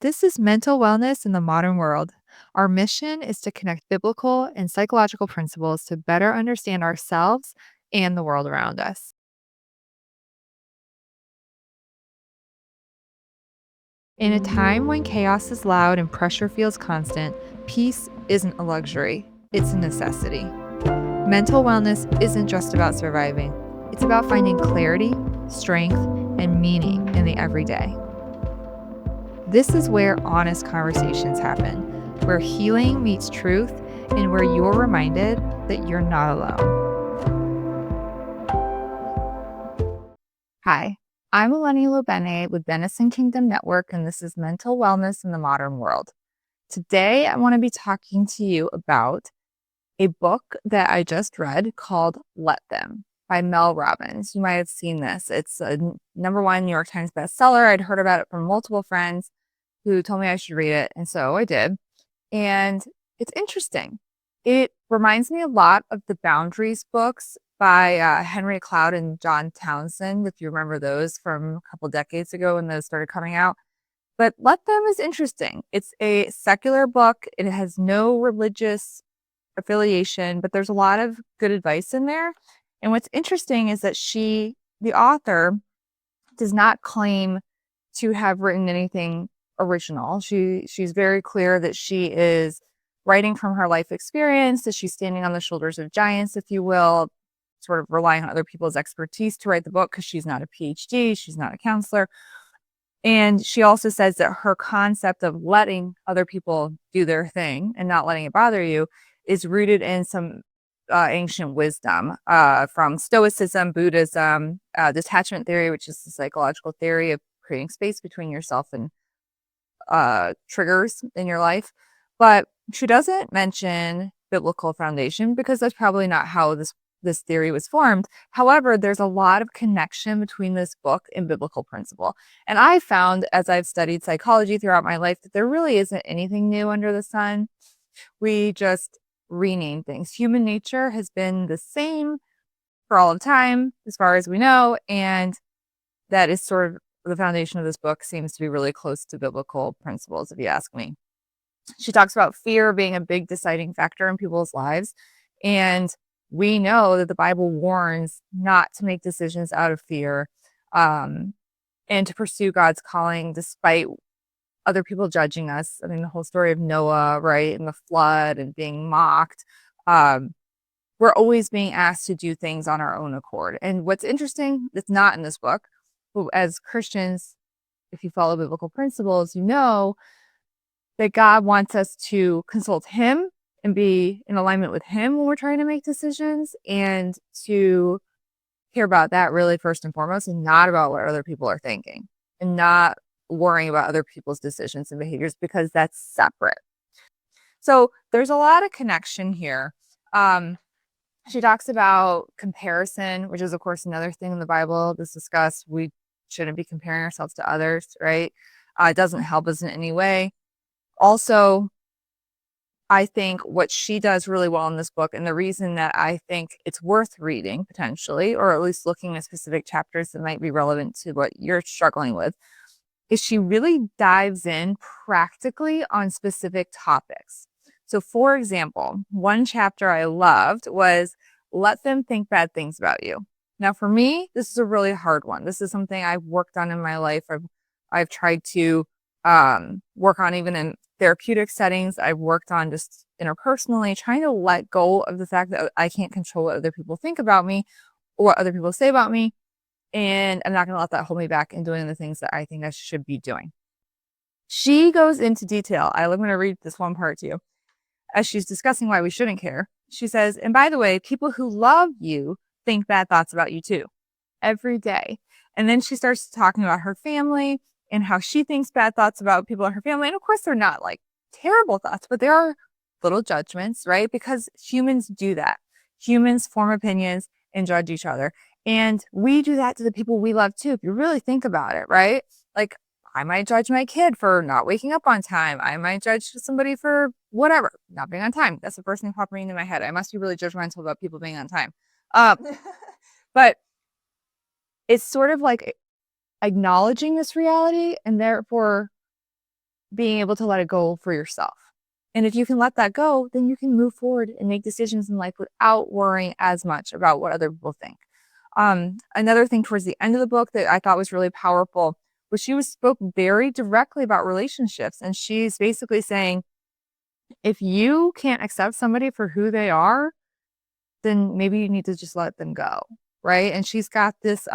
This is mental wellness in the modern world. Our mission is to connect biblical and psychological principles to better understand ourselves and the world around us. In a time when chaos is loud and pressure feels constant, peace isn't a luxury, it's a necessity. Mental wellness isn't just about surviving, it's about finding clarity, strength, and meaning in the everyday. This is where honest conversations happen, where healing meets truth, and where you're reminded that you're not alone. Hi, I'm Eleni Lobene with Benison Kingdom Network, and this is Mental Wellness in the Modern World. Today, I want to be talking to you about a book that I just read called Let Them by Mel Robbins. You might have seen this. It's a number one New York Times bestseller. I'd heard about it from multiple friends who told me I should read it, and so I did. And it's interesting. It reminds me a lot of the Boundaries books by Henry Cloud and John Townsend, if you remember those from a couple decades ago when those started coming out. But Let Them is interesting. It's a secular book. It has no religious affiliation, but there's a lot of good advice in there. And what's interesting is that the author, does not claim to have written anything original. She's very clear that she is writing from her life experience, that she's standing on the shoulders of giants, if you will, sort of relying on other people's expertise to write the book because she's not a PhD, she's not a counselor. And she also says that her concept of letting other people do their thing and not letting it bother you is rooted in some ancient wisdom from Stoicism, Buddhism, detachment theory, which is the psychological theory of creating space between yourself and triggers in your life. But she doesn't mention biblical foundation because that's probably not how this theory was formed. However, there's a lot of connection between this book and biblical principle. And I found, as I've studied psychology throughout my life, that there really isn't anything new under the sun. We just rename things. Human nature has been the same for all of time, as far as we know. And that is sort of the foundation of this book, seems to be really close to biblical principles, if you ask me. She talks about fear being a big deciding factor in people's lives. And we know that the Bible warns not to make decisions out of fear, and to pursue God's calling despite other people judging us. I mean, the whole story of Noah, right, and the flood and being mocked. Um, we're always being asked to do things on our own accord. And what's interesting, that's not in this book, but as Christians, if you follow biblical principles, you know that God wants us to consult Him and be in alignment with Him when we're trying to make decisions, and to care about that really first and foremost, and not about what other people are thinking, and not worrying about other people's decisions and behaviors, because that's separate. So there's a lot of connection here. She talks about comparison, which is, of course, another thing in the Bible that's discussed. We shouldn't be comparing ourselves to others, right? It doesn't help us in any way. Also, I think what she does really well in this book, and the reason that I think it's worth reading potentially, or at least looking at specific chapters that might be relevant to what you're struggling with, is she really dives in practically on specific topics. So, for example, one chapter I loved was Let Them Think Bad Things About You. Now, for me, this is a really hard one. This is something I've worked on in my life. I've tried to work on even in therapeutic settings. I've worked on just interpersonally, trying to let go of the fact that I can't control what other people think about me or what other people say about me. And I'm not going to let that hold me back in doing the things that I think I should be doing. She goes into detail. I'm going to read this one part to you. As she's discussing why we shouldn't care, she says, and by the way, people who love you think bad thoughts about you too, every day. And then she starts talking about her family and how she thinks bad thoughts about people in her family. And of course, they're not like terrible thoughts, but they are little judgments, right? Because humans do that. Humans form opinions and judge each other. And we do that to the people we love too, if you really think about it, right? Like, I might judge my kid for not waking up on time. I might judge somebody for whatever, not being on time. That's the first thing popping into my head. I must be really judgmental about people being on time. Um, but it's sort of like acknowledging this reality and therefore being able to let it go for yourself. And if you can let that go, then you can move forward and make decisions in life without worrying as much about what other people think. Another thing towards the end of the book that I thought was really powerful was spoke very directly about relationships. And she's basically saying, if you can't accept somebody for who they are, then maybe you need to just let them go. Right. And she's got this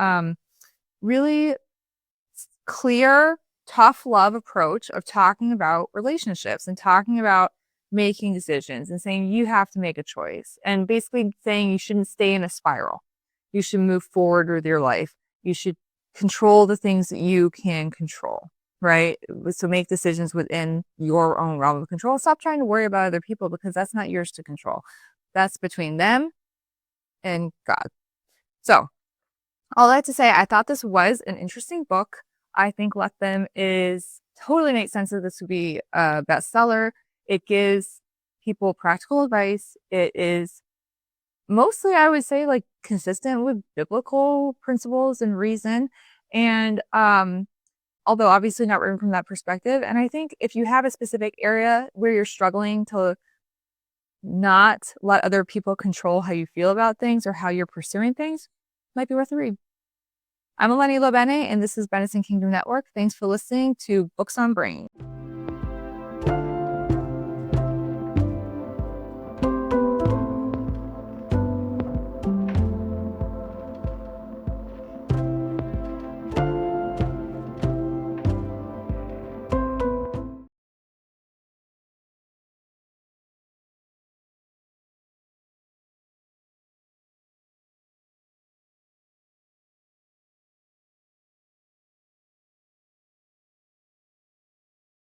really clear, tough love approach of talking about relationships and talking about making decisions and saying you have to make a choice, and basically saying you shouldn't stay in a spiral. You should move forward with your life. You should control the things that you can control, right? So make decisions within your own realm of control. Stop trying to worry about other people, because that's not yours to control. That's between them and God. So all that to say, I thought this was an interesting book. I think Let Them is totally makes sense that this would be a bestseller. It gives people practical advice. It is mostly, I would say, like consistent with biblical principles and reason. And although obviously not written from that perspective. And I think if you have a specific area where you're struggling to not let other people control how you feel about things or how you're pursuing things, might be worth a read. I'm Eleni Lobene, and this is Benison Kingdom Network. Thanks for listening to Books on Brain.